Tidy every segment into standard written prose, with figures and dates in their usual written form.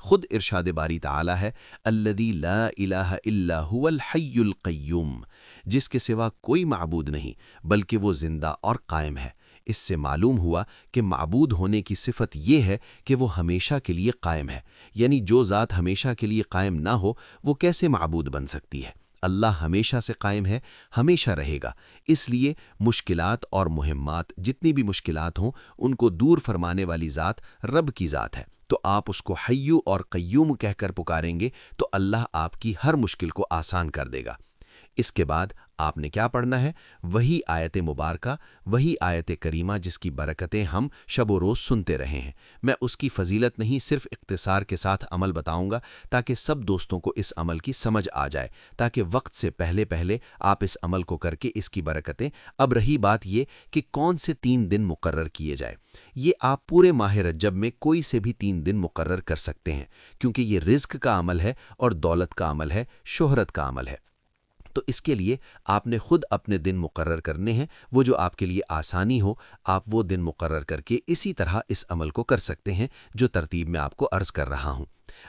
خود ارشاد باری تعالی ہے الذی لا الہ الا هو الحی القیوم، جس کے سوا کوئی معبود نہیں بلکہ وہ زندہ اور قائم ہے۔ اس سے معلوم ہوا کہ معبود ہونے کی صفت یہ ہے کہ وہ ہمیشہ کے لیے قائم ہے، یعنی جو ذات ہمیشہ کے لیے قائم نہ ہو وہ کیسے معبود بن سکتی ہے؟ اللہ ہمیشہ سے قائم ہے، ہمیشہ رہے گا۔ اس لیے مشکلات اور مہمات جتنی بھی مشکلات ہوں ان کو دور فرمانے والی ذات رب کی ذات ہے، تو آپ اس کو حیو اور قیوم کہہ کر پکاریں گے تو اللہ آپ کی ہر مشکل کو آسان کر دے گا۔ اس کے بعد آپ نے کیا پڑھنا ہے؟ وہی آیت مبارکہ، وہی آیت کریمہ جس کی برکتیں ہم شب و روز سنتے رہے ہیں۔ میں اس کی فضیلت نہیں صرف اختصار کے ساتھ عمل بتاؤں گا تاکہ سب دوستوں کو اس عمل کی سمجھ آ جائے، تاکہ وقت سے پہلے آپ اس عمل کو کر کے اس کی برکتیں۔ اب رہی بات یہ کہ کون سے 3 دن مقرر کیے جائے، یہ آپ پورے ماہ رجب میں کوئی سے بھی 3 دن مقرر کر سکتے ہیں، کیونکہ یہ رزق کا عمل ہے اور دولت کا عمل ہے، شہرت کا عمل ہے۔ تو اس کے لیے آپ نے خود اپنے دن مقرر کرنے ہیں، وہ جو آپ کے لیے آسانی ہو آپ وہ دن مقرر کر کے اسی طرح اس عمل کو کر سکتے ہیں جو ترتیب میں آپ کو عرض کر رہا ہوں۔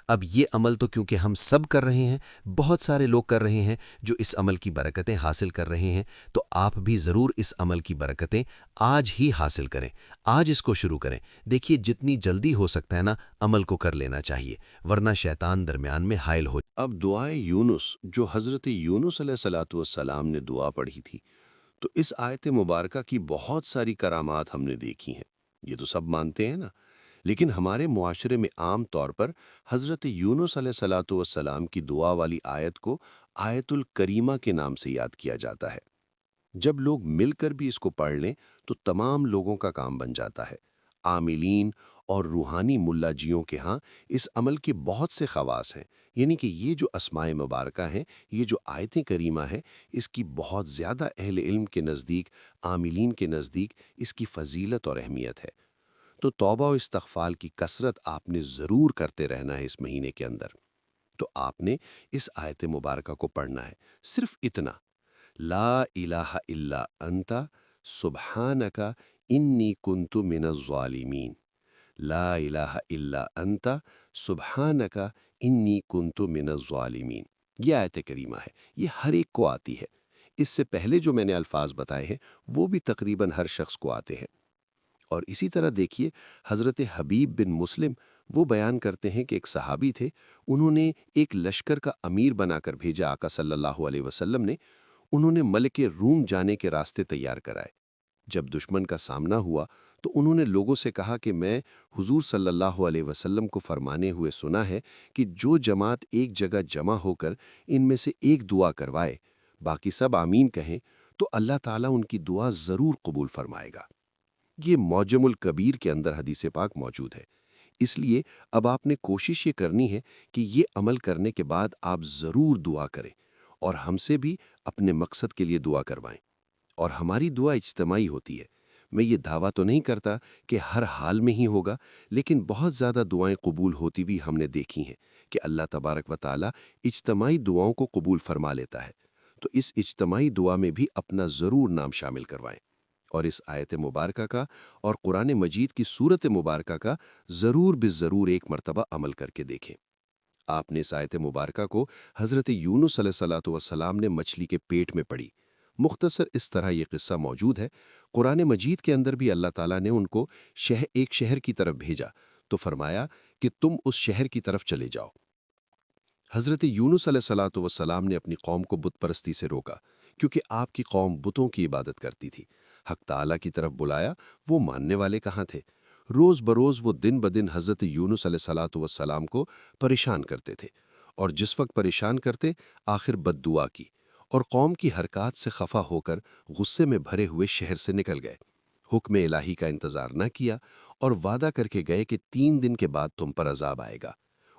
اب یہ عمل تو کیونکہ ہم سب کر رہے ہیں، بہت سارے لوگ کر رہے ہیں جو اس عمل کی برکتیں حاصل کر رہے ہیں، تو آپ بھی ضرور اس عمل کی برکتیں آج ہی حاصل کریں، آج اس کو شروع کریں۔ دیکھیے جتنی جلدی ہو سکتا ہے نا عمل کو کر لینا چاہیے، ورنہ شیطان درمیان میں حائل ہو۔ اب دعائے یونس جو حضرت یونس علیہ الصلوۃ والسلام نے دعا پڑھی تھی، تو اس آیت مبارکہ کی بہت ساری کرامات ہم نے دیکھی ہیں، یہ تو سب مانتے ہیں نا، لیکن ہمارے معاشرے میں عام طور پر حضرت یونس علیہ الصلوۃ والسلام کی دعا والی آیت کو آیت الکریمہ کے نام سے یاد کیا جاتا ہے۔ جب لوگ مل کر بھی اس کو پڑھ لیں تو تمام لوگوں کا کام بن جاتا ہے۔ عاملین اور روحانی ملا جیوں کے ہاں اس عمل کے بہت سے خواص ہیں، یعنی کہ یہ جو اسماء مبارکہ ہیں، یہ جو آیتیں کریمہ ہیں، اس کی بہت زیادہ اہل علم کے نزدیک، عاملین کے نزدیک اس کی فضیلت اور اہمیت ہے۔ تو توبہ و استغفار کی کثرت آپ نے ضرور کرتے رہنا ہے اس مہینے کے اندر۔ تو آپ نے اس آیت مبارکہ کو پڑھنا ہے، صرف اتنا: لا الہ الا انت سبحانک انی کنت من الظالمین، لا الہ الا انت سبحانک انی کنت من الظالمین۔ یہ آیت کریمہ ہے، یہ ہر ایک کو آتی ہے۔ اس سے پہلے جو میں نے الفاظ بتائے ہیں وہ بھی تقریباً ہر شخص کو آتے ہیں۔ اور اسی طرح دیکھیے حضرت حبیب بن مسلم وہ بیان کرتے ہیں کہ ایک صحابی تھے، انہوں نے ایک لشکر کا امیر بنا کر بھیجا آقا صلی اللہ علیہ وسلم نے، انہوں نے ملک روم جانے کے راستے تیار کرائے۔ جب دشمن کا سامنا ہوا تو انہوں نے لوگوں سے کہا کہ میں حضور صلی اللہ علیہ وسلم کو فرمانے ہوئے سنا ہے کہ جو جماعت ایک جگہ جمع ہو کر ان میں سے ایک دعا کروائے، باقی سب آمین کہیں، تو اللہ تعالیٰ ان کی دعا ضرور قبول فرمائے گا۔ یہ معجم الکبیر کے اندر حدیث پاک موجود ہے۔ اس لیے اب آپ نے کوشش یہ کرنی ہے کہ یہ عمل کرنے کے بعد آپ ضرور دعا کریں اور ہم سے بھی اپنے مقصد کے لیے دعا کروائیں۔ اور ہماری دعا اجتماعی ہوتی ہے۔ میں یہ دعویٰ تو نہیں کرتا کہ ہر حال میں ہی ہوگا، لیکن بہت زیادہ دعائیں قبول ہوتی بھی ہم نے دیکھی ہیں کہ اللہ تبارک و تعالیٰ اجتماعی دعاؤں کو قبول فرما لیتا ہے۔ تو اس اجتماعی دعا میں بھی اپنا ضرور نام شامل کروائیں، اور اس آیت مبارکہ کا اور قرآن مجید کی سورت مبارکہ کا ضرور بالضرور ایک مرتبہ عمل کر کے دیکھیں۔ آپ نے اس آیت مبارکہ کو حضرت یونس علیہ الصلوۃ والسلام نے مچھلی کے پیٹ میں پڑھی۔ مختصر اس طرح یہ قصہ موجود ہے۔ قرآن مجید کے اندر بھی اللہ تعالیٰ نے ان کو ایک شہر کی طرف بھیجا تو فرمایا کہ تم اس شہر کی طرف چلے جاؤ۔ حضرت یونس علیہ الصلوۃ والسلام نے اپنی قوم کو بت پرستی سے روکا، کیونکہ آپ کی قوم بتوں کی عبادت کرتی تھی۔ حق تعالیٰ کی طرف بلایا، وہ ماننے والے کہاں تھے؟ روز بروز وہ دن بدن حضرت یونس علیہ الصلوۃ والسلام کو پریشان کرتے تھے، اور جس وقت پریشان کرتے آخر بد دعا کی، اور قوم کی حرکات سے خفا ہو کر غصے میں بھرے ہوئے شہر سے نکل گئے۔ حکم الہی کا انتظار نہ کیا اور وعدہ کر کے گئے کہ 3 دن کے بعد تم پر عذاب آئے گا۔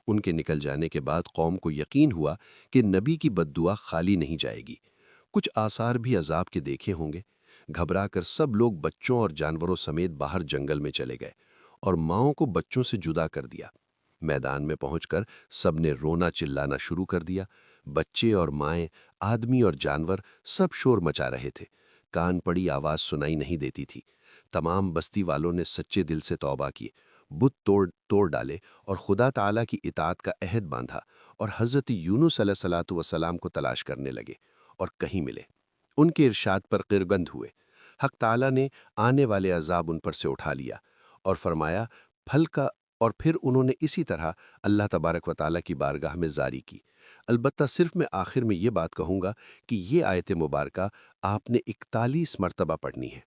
ان کے نکل جانے کے بعد قوم کو یقین ہوا کہ نبی کی بد دعا خالی نہیں جائے گی۔ کچھ آثار بھی عذاب کے دیکھے ہوں گے۔ گھبرا کر سب لوگ بچوں اور جانوروں سمیت باہر جنگل میں چلے گئے اور ماؤں کو بچوں سے جدا کر دیا۔ میدان میں پہنچ کر سب نے رونا چلانا شروع کر دیا۔ بچے اور مائیں، آدمی اور جانور سب شور مچا رہے تھے۔ کان پڑی آواز سنائی نہیں دیتی تھی۔ تمام بستی والوں نے سچے دل سے توبہ کی، بت توڑ ڈالے اور خدا تعالیٰ کی اطاعت کا عہد باندھا اور حضرت یونس علیہ الصلوۃ والسلام کو تلاش کرنے لگے اور کہیں ملے۔ ان کے ارشاد پر قربند ہوئے۔ حق تعالیٰ نے آنے والے عذاب ان پر سے اٹھا لیا اور فرمایا پھل کا، اور پھر انہوں نے اسی طرح اللہ تبارک و تعالیٰ کی بارگاہ میں زاری کی۔ البتہ صرف میں آخر میں یہ بات کہوں گا کہ یہ آیت مبارکہ آپ نے 41 مرتبہ پڑھنی ہے،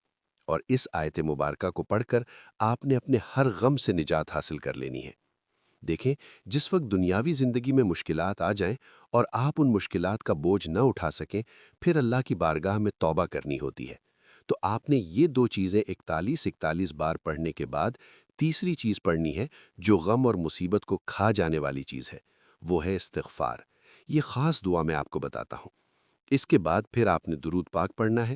اور اس آیت مبارکہ کو پڑھ کر آپ نے اپنے ہر غم سے نجات حاصل کر لینی ہے۔ دیکھیں، جس وقت دنیاوی زندگی میں مشکلات آ جائیں اور آپ ان مشکلات کا بوجھ نہ اٹھا سکیں، پھر اللہ کی بارگاہ میں توبہ کرنی ہوتی ہے۔ تو آپ نے یہ دو چیزیں 41 بار پڑھنے کے بعد تیسری چیز پڑھنی ہے جو غم اور مصیبت کو کھا جانے والی چیز ہے، وہ ہے استغفار۔ یہ خاص دعا میں آپ کو بتاتا ہوں۔ اس کے بعد پھر آپ نے درود پاک پڑھنا ہے۔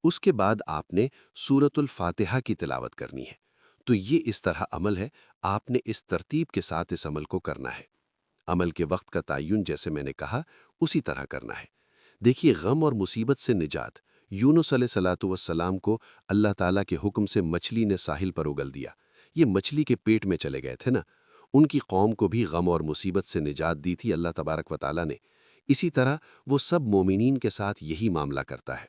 اس کے بعد آپ نے سورۃ الفاتحہ کی تلاوت کرنی ہے۔ تو یہ اس طرح عمل ہے، آپ نے اس ترتیب کے ساتھ اس عمل کو کرنا ہے۔ عمل کے وقت کا تعین جیسے میں نے کہا اسی طرح کرنا ہے۔ دیکھیے، غم اور مصیبت سے نجات، یونس علیہ الصلوۃ والسلام کو اللہ تعالیٰ کے حکم سے مچھلی نے ساحل پر اگل دیا۔ یہ مچھلی کے پیٹ میں چلے گئے تھے نا۔ ان کی قوم کو بھی غم اور مصیبت سے نجات دی تھی اللہ تبارک و تعالیٰ نے۔ اسی طرح وہ سب مومنین کے ساتھ یہی معاملہ کرتا ہے۔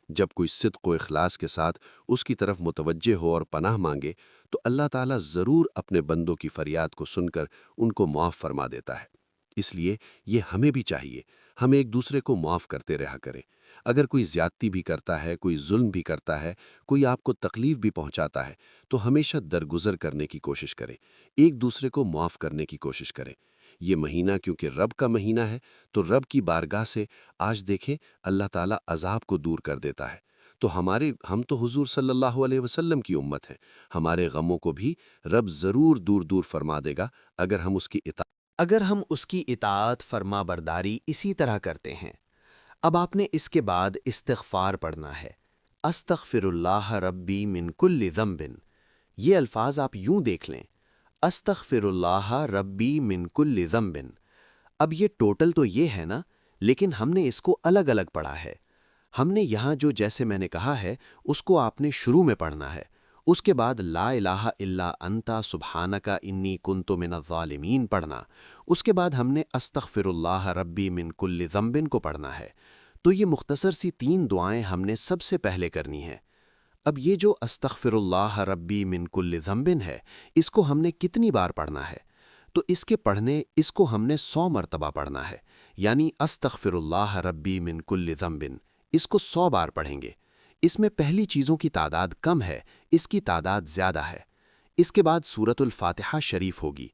جب کوئی صدق و اخلاص کے ساتھ اس کی طرف متوجہ ہو اور پناہ مانگے تو اللہ تعالیٰ ضرور اپنے بندوں کی فریاد کو سن کر ان کو معاف فرما دیتا ہے۔ اس لیے یہ ہمیں بھی چاہیے، ہم ایک دوسرے کو معاف کرتے رہا کریں۔ اگر کوئی زیادتی بھی کرتا ہے، کوئی ظلم بھی کرتا ہے، کوئی آپ کو تکلیف بھی پہنچاتا ہے، تو ہمیشہ درگزر کرنے کی کوشش کریں، ایک دوسرے کو معاف کرنے کی کوشش کریں۔ یہ مہینہ کیونکہ رب کا مہینہ ہے تو رب کی بارگاہ سے آج دیکھیں اللہ تعالیٰ عذاب کو دور کر دیتا ہے۔ تو ہم تو حضور صلی اللہ علیہ وسلم کی امت ہیں، ہمارے غموں کو بھی رب ضرور دور دور فرما دے گا اگر ہم اس کی اطاعت فرما برداری اسی طرح کرتے ہیں۔ اب آپ نے اس کے بعد استغفار پڑھنا ہے۔ استغفر اللہ ربی من کل ذنب۔ یہ الفاظ آپ یوں دیکھ لیں، استغفر اللہ ربی من کل ذنب۔ اب یہ ٹوٹل تو یہ ہے نا، لیکن ہم نے اس کو الگ الگ پڑھا ہے۔ ہم نے یہاں جو جیسے میں نے کہا ہے اس کو آپ نے شروع میں پڑھنا ہے۔ اس کے بعد لا الہ الا انتا سبحانک انی کنت من الظالمین پڑھنا۔ اس کے بعد ہم نے استغفر اللہ ربی من کل ذنب کو پڑھنا ہے۔ تو یہ مختصر سی 3 دعائیں ہم نے سب سے پہلے کرنی ہیں۔ اب یہ جو استغفر اللہ ربی من کل ذنب ہے، اس کو ہم نے کتنی بار پڑھنا ہے؟ تو اس کو ہم نے 100 مرتبہ پڑھنا ہے، یعنی استغفر اللہ ربی من کل ذنب، اس کو 100 بار پڑھیں گے۔ اس میں پہلی چیزوں کی تعداد کم ہے، اس کی تعداد زیادہ ہے۔ اس کے بعد سورۃ الفاتحہ شریف ہوگی۔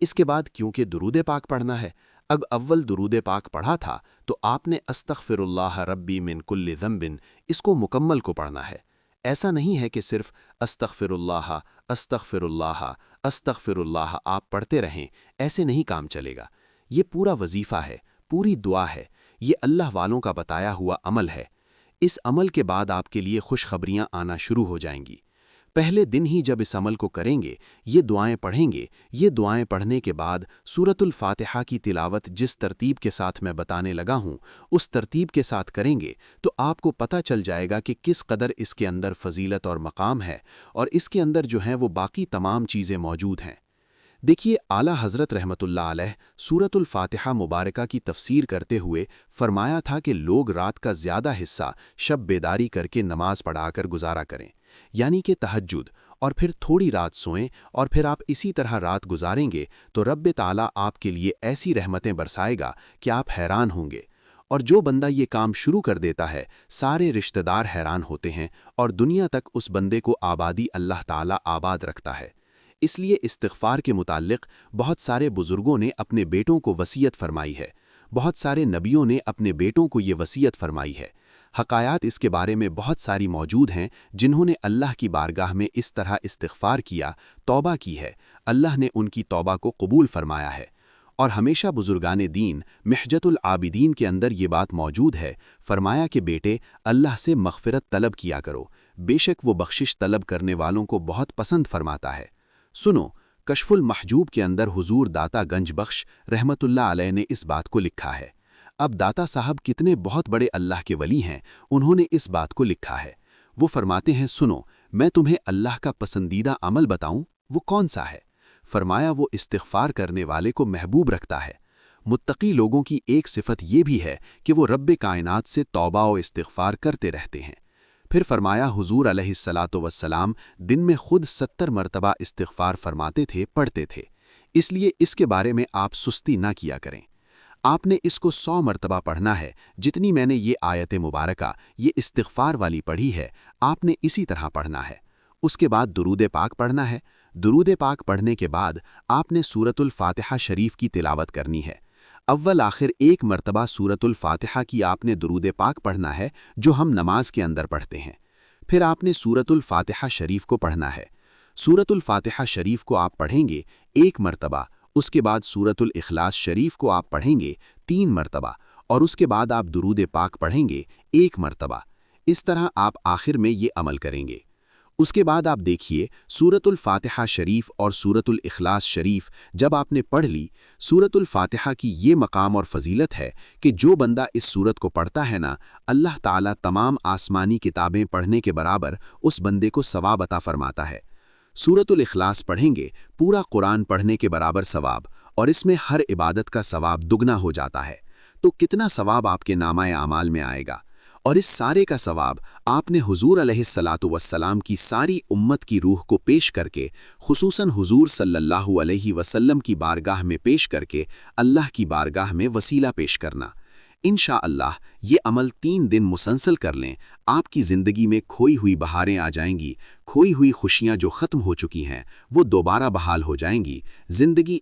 اس کے بعد کیونکہ درود پاک پڑھنا ہے، اب اول درود پاک پڑھا تھا تو آپ نے استغفر اللہ ربی من کل ذنب اس کو مکمل کو پڑھنا ہے۔ ایسا نہیں ہے کہ صرف استغفر اللہ استغفر اللہ استغفر اللہ آپ پڑھتے رہیں، ایسے نہیں کام چلے گا۔ یہ پورا وظیفہ ہے، پوری دعا ہے، یہ اللہ والوں کا بتایا ہوا عمل ہے۔ اس عمل کے بعد آپ کے لیے خوشخبریاں آنا شروع ہو جائیں گی۔ پہلے دن ہی جب اس عمل کو کریں گے، یہ دعائیں پڑھیں گے، یہ دعائیں پڑھنے کے بعد سورۃ الفاتحہ کی تلاوت جس ترتیب کے ساتھ میں بتانے لگا ہوں اس ترتیب کے ساتھ کریں گے تو آپ کو پتہ چل جائے گا کہ کس قدر اس کے اندر فضیلت اور مقام ہے، اور اس کے اندر جو ہیں وہ باقی تمام چیزیں موجود ہیں۔ دیکھیے، اعلیٰ حضرت رحمۃ اللہ علیہ سورۃ الفاتحہ مبارکہ کی تفسیر کرتے ہوئے فرمایا تھا کہ لوگ رات کا زیادہ حصہ شب بیداری کر کے نماز پڑھا کر گزارا کریں، یعنی کہ تہجد، اور پھر تھوڑی رات سوئیں، اور پھر آپ اسی طرح رات گزاریں گے تو رب تعالیٰ آپ کے لیے ایسی رحمتیں برسائے گا کہ آپ حیران ہوں گے۔ اور جو بندہ یہ کام شروع کر دیتا ہے، سارے رشتہ دار حیران ہوتے ہیں، اور دنیا تک اس بندے کو آبادی اللہ تعالیٰ آباد رکھتا ہے۔ اس لیے استغفار کے متعلق بہت سارے بزرگوں نے اپنے بیٹوں کو وصیت فرمائی ہے، بہت سارے نبیوں نے اپنے بیٹوں کو یہ وصیت فرمائی ہے۔ حقایات اس کے بارے میں بہت ساری موجود ہیں جنہوں نے اللہ کی بارگاہ میں اس طرح استغفار کیا، توبہ کی ہے، اللہ نے ان کی توبہ کو قبول فرمایا ہے۔ اور ہمیشہ بزرگان دین محجت العابدین کے اندر یہ بات موجود ہے، فرمایا کہ بیٹے اللہ سے مغفرت طلب کیا کرو، بے شک وہ بخشش طلب کرنے والوں کو بہت پسند فرماتا ہے۔ سنو، کشف المحجوب کے اندر حضور داتا گنج بخش رحمت اللہ علیہ نے اس بات کو لکھا ہے۔ اب داتا صاحب کتنے بہت بڑے اللہ کے ولی ہیں، انہوں نے اس بات کو لکھا ہے۔ وہ فرماتے ہیں، سنو، میں تمہیں اللہ کا پسندیدہ عمل بتاؤں، وہ کون سا ہے؟ فرمایا وہ استغفار کرنے والے کو محبوب رکھتا ہے۔ متقی لوگوں کی ایک صفت یہ بھی ہے کہ وہ رب کائنات سے توبہ و استغفار کرتے رہتے ہیں۔ پھر فرمایا حضور علیہ الصلاۃ والسلام دن میں خود 70 مرتبہ استغفار فرماتے تھے، پڑھتے تھے، اس لیے اس کے بارے میں آپ سستی نہ کیا کریں۔ آپ نے اس کو 100 مرتبہ پڑھنا ہے، جتنی میں نے یہ آیت مبارکہ یہ استغفار والی پڑھی ہے، آپ نے اسی طرح پڑھنا ہے۔ اس کے بعد درود پاک پڑھنا ہے۔ درود پاک پڑھنے کے بعد آپ نے سورۃ الفاتحہ شریف کی تلاوت کرنی ہے۔ اول آخر ایک مرتبہ سورۃ الفاتحہ کی آپ نے درود پاک پڑھنا ہے جو ہم نماز کے اندر پڑھتے ہیں۔ پھر آپ نے سورۃ الفاتحہ شریف کو پڑھنا ہے۔ سورۃ الفاتحہ شریف کو آپ پڑھیں گے ایک مرتبہ، اس کے بعد سورۃ الاخلاص شریف کو آپ پڑھیں گے 3 مرتبہ، اور اس کے بعد آپ درود پاک پڑھیں گے 1 مرتبہ۔ اس طرح آپ آخر میں یہ عمل کریں گے۔ اس کے بعد آپ دیکھیے سورۃ الفاتحہ شریف اور سورۃ الاخلاص شریف جب آپ نے پڑھ لی، سورۃ الفاتحہ کی یہ مقام اور فضیلت ہے کہ جو بندہ اس سورت کو پڑھتا ہے نا، اللہ تعالیٰ تمام آسمانی کتابیں پڑھنے کے برابر اس بندے کو ثواب عطا فرماتا ہے۔ سورۃ الاخلاص پڑھیں گے پورا قرآن پڑھنے کے برابر ثواب، اور اس میں ہر عبادت کا ثواب دگنا ہو جاتا ہے۔ تو کتنا ثواب آپ کے نامہ اعمال میں آئے گا، اور اس سارے کا ثواب آپ نے حضور علیہ الصلاۃ والسلام کی ساری امت کی روح کو پیش کر کے، خصوصاً حضور صلی اللہ علیہ وسلم کی بارگاہ میں پیش کر کے اللہ کی بارگاہ میں وسیلہ پیش کرنا۔ انشاءاللہ یہ عمل 3 دن مسلسل کر لیں، آپ کی زندگی میں کھوئی ہوئی بہاریں آ جائیں گی، کھوئی ہوئی خوشیاں جو ختم ہو چکی ہیں وہ دوبارہ بحال ہو جائیں گی، زندگی